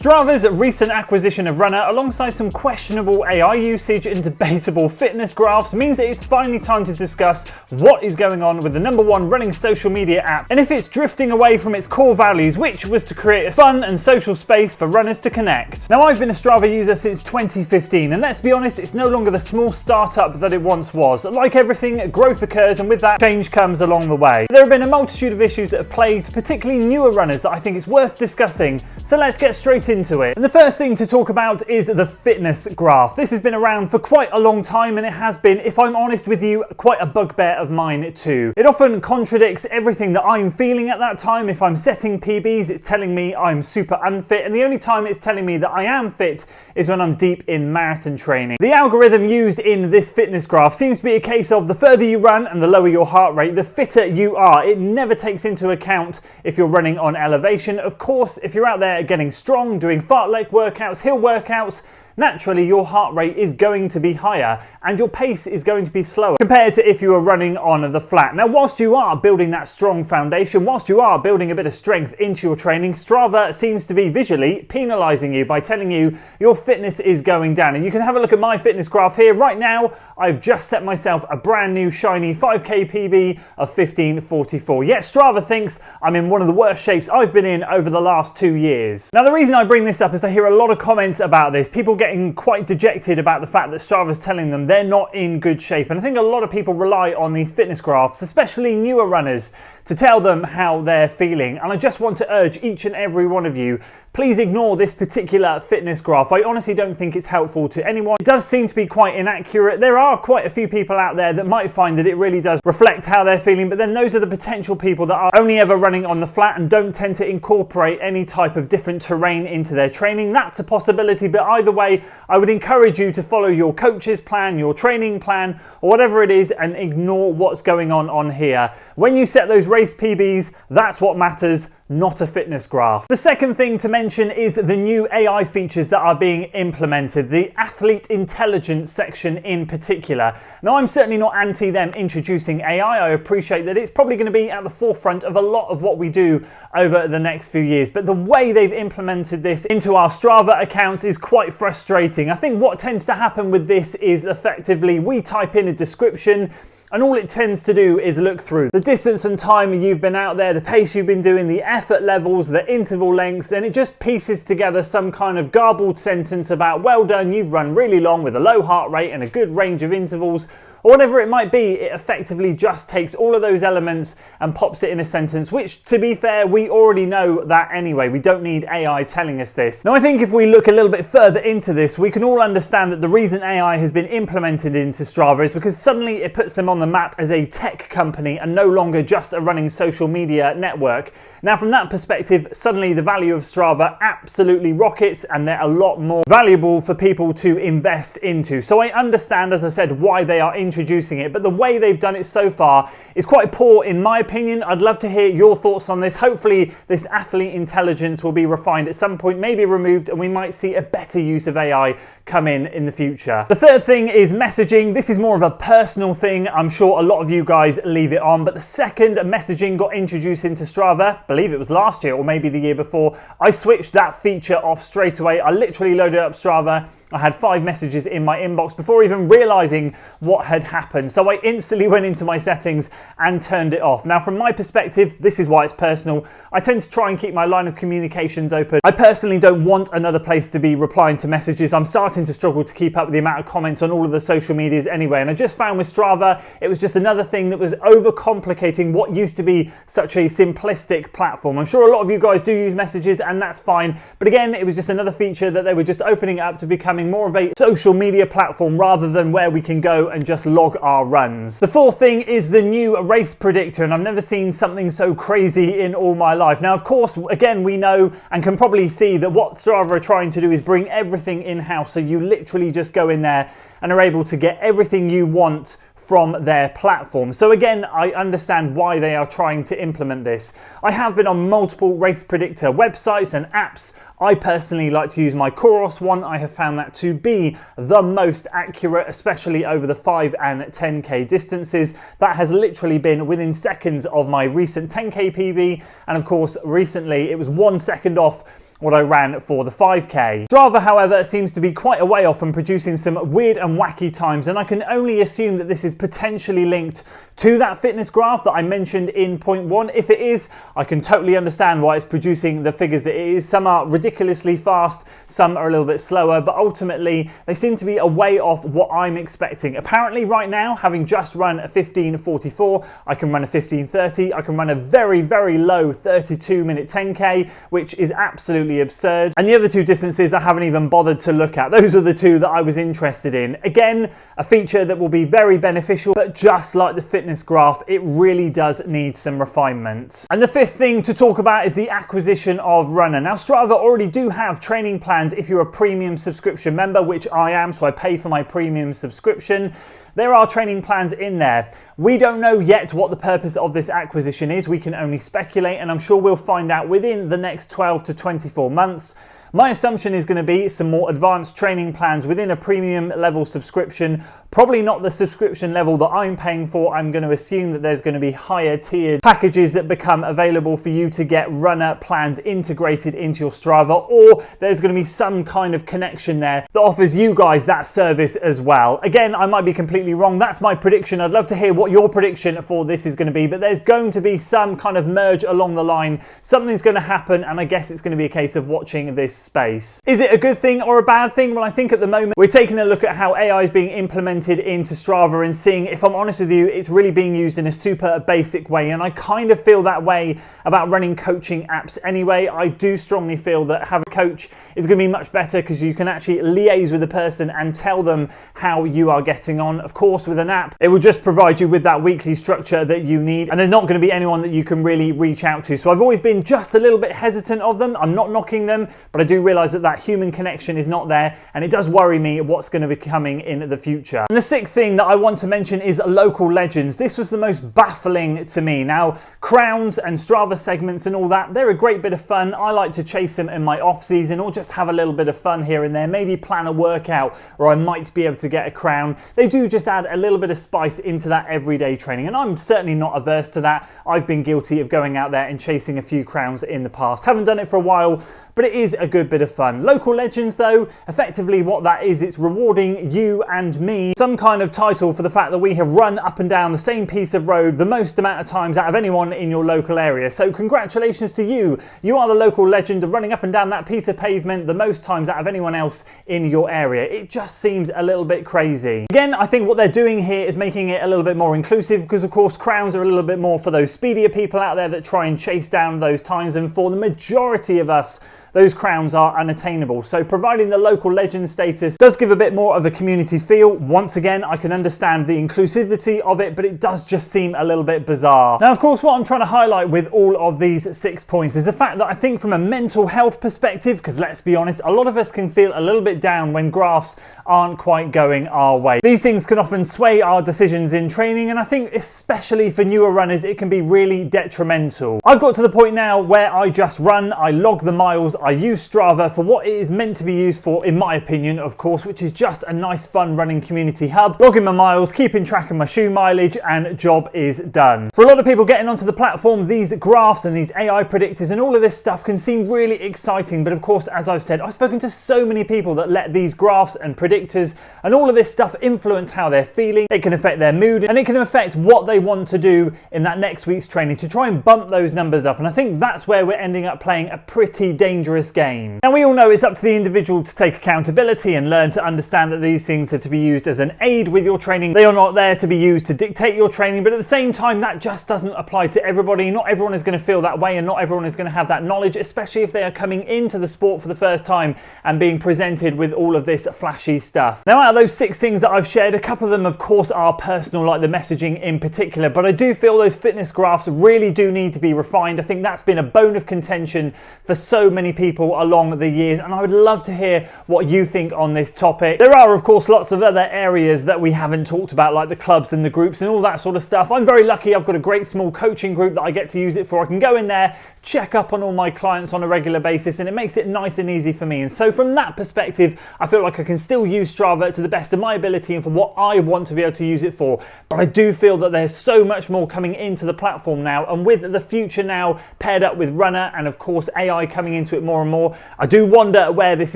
Strava's recent acquisition of Runna, alongside some questionable AI usage and debatable fitness graphs, means that it's finally time to discuss what is going on with the #1 running social media app, and if it's drifting away from its core values, which was to create a fun and social space for runners to connect. Now, I've been a Strava user since 2015, and let's be honest, it's no longer the small startup that it once was. Like everything, growth occurs, and with that, change comes along the way. There have been a multitude of issues that have plagued particularly newer runners that I think it's worth discussing, so let's get straight into it. And the first thing to talk about is the fitness graph. This has been around for quite a long time, and it has been, if I'm honest with you, quite a bugbear of mine too. It often contradicts everything that I'm feeling at that time. If I'm setting PBs, it's telling me I'm super unfit, and the only time it's telling me that I am fit is when I'm deep in marathon training. The algorithm used in this fitness graph seems to be a case of the further you run and the lower your heart rate, the fitter you are. It never takes into account if you're running on elevation. Of course, if you're out there getting strong, doing fartlek workouts, hill workouts, naturally your heart rate is going to be higher and your pace is going to be slower compared to if you were running on the flat. Now, whilst you are building that strong foundation, whilst you are building a bit of strength into your training, Strava seems to be visually penalising you by telling you your fitness is going down. And you can have a look at my fitness graph here. Right now, I've just set myself a brand new shiny 5k PB of 15:44. Yet Strava thinks I'm in one of the worst shapes I've been in over the last 2 years. Now, the reason I bring this up is I hear a lot of comments about this. People getting quite dejected about the fact that Strava's telling them they're not in good shape. And I think a lot of people rely on these fitness graphs, especially newer runners, to tell them how they're feeling. And I just want to urge each and every one of you, please ignore this particular fitness graph. I honestly don't think it's helpful to anyone. It does seem to be quite inaccurate. There are quite a few people out there that might find that it really does reflect how they're feeling, but then those are the potential people that are only ever running on the flat and don't tend to incorporate any type of different terrain into their training. That's a possibility, but either way, I would encourage you to follow your coach's plan, your training plan, or whatever it is, and ignore what's going on here. When you set those race PBs, that's what matters, not a fitness graph. The second thing to mention is the new AI features that are being implemented, the athlete intelligence section in particular. Now, I'm certainly not anti them introducing AI. I appreciate that it's probably going to be at the forefront of a lot of what we do over the next few years, but the way they've implemented this into our Strava accounts is quite frustrating. I think what tends to happen with this is effectively we type in a description, and all it tends to do is look through the distance and time you've been out there, the pace you've been doing, the effort levels, the interval lengths, and it just pieces together some kind of garbled sentence about, well done, you've run really long with a low heart rate and a good range of intervals, or whatever it might be. It effectively just takes all of those elements and pops it in a sentence, which, to be fair, we already know that anyway. We don't need AI telling us this. Now, I think if we look a little bit further into this, we can all understand that the reason AI has been implemented into Strava is because suddenly it puts them on the map as a tech company and no longer just a running social media network. Now, from that perspective, suddenly the value of Strava absolutely rockets and they're a lot more valuable for people to invest into. So I understand, as I said, why they are introducing it, but the way they've done it so far is quite poor in my opinion. I'd love to hear your thoughts on this. Hopefully this athlete intelligence will be refined at some point, maybe removed, and we might see a better use of AI come in the future. The third thing is messaging. This is more of a personal thing. I'm sure a lot of you guys leave it on, but the second messaging got introduced into Strava, I believe it was last year or maybe the year before, I switched that feature off straight away. I literally loaded up Strava. I had 5 messages in my inbox before even realizing what had happened. So I instantly went into my settings and turned it off. Now, from my perspective, this is why it's personal. I tend to try and keep my line of communications open. I personally don't want another place to be replying to messages. I'm starting to struggle to keep up with the amount of comments on all of the social medias anyway. And I just found with Strava, it was just another thing that was overcomplicating what used to be such a simplistic platform. I'm sure a lot of you guys do use messages and that's fine. But again, it was just another feature that they were just opening up to becoming more of a social media platform rather than where we can go and just log our runs. The fourth thing is the new race predictor, and I've never seen something so crazy in all my life. Now, of course, again, we know and can probably see that what Strava are trying to do is bring everything in-house, so you literally just go in there and are able to get everything you want from their platform. So again, I understand why they are trying to implement this. I have been on multiple race predictor websites and apps. I personally like to use my Coros one. I have found that to be the most accurate, especially over the 5 and 10k distances. That has literally been within seconds of my recent 10k PB, and of course recently it was 1 second off what I ran for the 5K. Strava, however, seems to be quite a way off from producing some weird and wacky times, and I can only assume that this is potentially linked to that fitness graph that I mentioned in point 1. If it is, I can totally understand why it's producing the figures that it is. Some are ridiculously fast, some are a little bit slower, but ultimately they seem to be a way off what I'm expecting. Apparently right now, having just run a 15:44, I can run a 15:30, I can run a very, very low 32-minute 10K, which is absolutely absurd. And the other two distances I haven't even bothered to look at. Those were the two that I was interested in. Again, a feature that will be very beneficial, but just like the fitness graph, it really does need some refinement. And the fifth thing to talk about is the acquisition of Runna. Now, Strava already do have training plans if you're a premium subscription member, which I am, so I pay for my premium subscription. There are training plans in there. We don't know yet what the purpose of this acquisition is. We can only speculate, and I'm sure we'll find out within the next 12 to 24 months. My assumption is going to be some more advanced training plans within a premium level subscription. Probably not the subscription level that I'm paying for. I'm going to assume that there's going to be higher tiered packages that become available for you to get Runna plans integrated into your Strava, or there's going to be some kind of connection there that offers you guys that service as well. Again, I might be completely wrong. That's my prediction. I'd love to hear what your prediction for this is going to be, but there's going to be some kind of merge along the line. Something's going to happen, and I guess it's going to be a case of watching this space. Is it a good thing or a bad thing? Well, I think at the moment we're taking a look at how AI is being implemented into Strava and seeing, if I'm honest with you, it's really being used in a super basic way, and I kind of feel that way about running coaching apps anyway. I do strongly feel that having a coach is going to be much better because you can actually liaise with the person and tell them how you are getting on. Of course, with an app, it will just provide you with that weekly structure that you need, and there's not going to be anyone that you can really reach out to. So I've always been just a little bit hesitant of them. I'm not knocking them, but I do realize that human connection is not there, and it does worry me what's going to be coming in the future. And the sixth thing that I want to mention is local legends. This was the most baffling to me. Now, crowns and Strava segments and all that, they're a great bit of fun. I like to chase them in my off season or just have a little bit of fun here and there, maybe plan a workout, or I might be able to get a crown. They do just add a little bit of spice into that everyday training, and I'm certainly not averse to that. I've been guilty of going out there and chasing a few crowns in the past. Haven't done it for a while, but it is a good bit of fun. Local legends though, effectively what that is, it's rewarding you and me some kind of title for the fact that we have run up and down the same piece of road the most amount of times out of anyone in your local area. So congratulations to you. You are the local legend of running up and down that piece of pavement the most times out of anyone else in your area. It just seems a little bit crazy. Again, I think what they're doing here is making it a little bit more inclusive, because of course crowns are a little bit more for those speedier people out there that try and chase down those times, and for the majority of us, those crowns are unattainable. So providing the local legend status does give a bit more of a community feel. Once again, I can understand the inclusivity of it, but it does just seem a little bit bizarre. Now, of course, what I'm trying to highlight with all of these 6 points is the fact that I think from a mental health perspective, because let's be honest, a lot of us can feel a little bit down when graphs aren't quite going our way. These things can often sway our decisions in training, and I think especially for newer runners, it can be really detrimental. I've got to the point now where I just run, I log the miles, I use Strava for what it is meant to be used for, in my opinion, of course, which is just a nice, fun running community hub. Logging my miles, keeping track of my shoe mileage, and job is done. For a lot of people getting onto the platform, these graphs and these AI predictors and all of this stuff can seem really exciting, but of course, as I've said, I've spoken to so many people that let these graphs and predictors and all of this stuff influence how they're feeling. It can affect their mood, and it can affect what they want to do in that next week's training to try and bump those numbers up, and I think that's where we're ending up playing a pretty dangerous game. Now, we all know it's up to the individual to take accountability and learn to understand that these things are to be used as an aid with your training. They are not there to be used to dictate your training, but at the same time, that just doesn't apply to everybody. Not everyone is going to feel that way, and not everyone is going to have that knowledge, especially if they are coming into the sport for the first time and being presented with all of this flashy stuff. Now, out of those 6 things that I've shared, a couple of them, of course, are personal, like the messaging in particular, but I do feel those fitness graphs really do need to be refined. I think that's been a bone of contention for so many people along the years, and I would love to hear what you think on this topic. There are, of course, lots of other areas that we haven't talked about, like the clubs and the groups and all that sort of stuff. I'm very lucky. I've got a great small coaching group that I get to use it for. I can go in there, check up on all my clients on a regular basis, and it makes it nice and easy for me. And so from that perspective, I feel like I can still use Strava to the best of my ability and for what I want to be able to use it for. But I do feel that there's so much more coming into the platform now, and with the future now paired up with Runna and of course AI coming into it more and more, I do wonder where this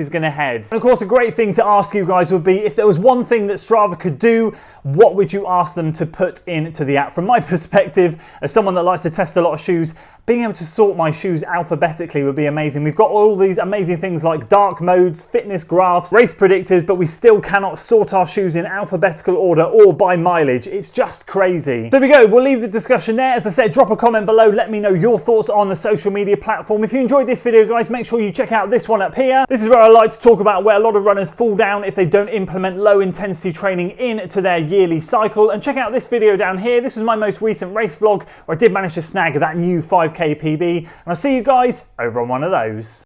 is going to head. And of course, a great thing to ask you guys would be, if there was one thing that Strava could do, what would you ask them to put into the app? From my perspective, as someone that likes to test a lot of shoes, being able to sort my shoes alphabetically would be amazing. We've got all these amazing things like dark modes, fitness graphs, race predictors, but we still cannot sort our shoes in alphabetical order or by mileage. It's just crazy. So there we go, we'll leave the discussion there. As I said, drop a comment below, let me know your thoughts on the social media platform. If you enjoyed this video, guys, make sure you check out this one up here. This is where I like to talk about where a lot of runners fall down if they don't implement low intensity training into their yearly cycle. And check out this video down here. This was my most recent race vlog where I did manage to snag that new 5K PB. And I'll see you guys over on one of those.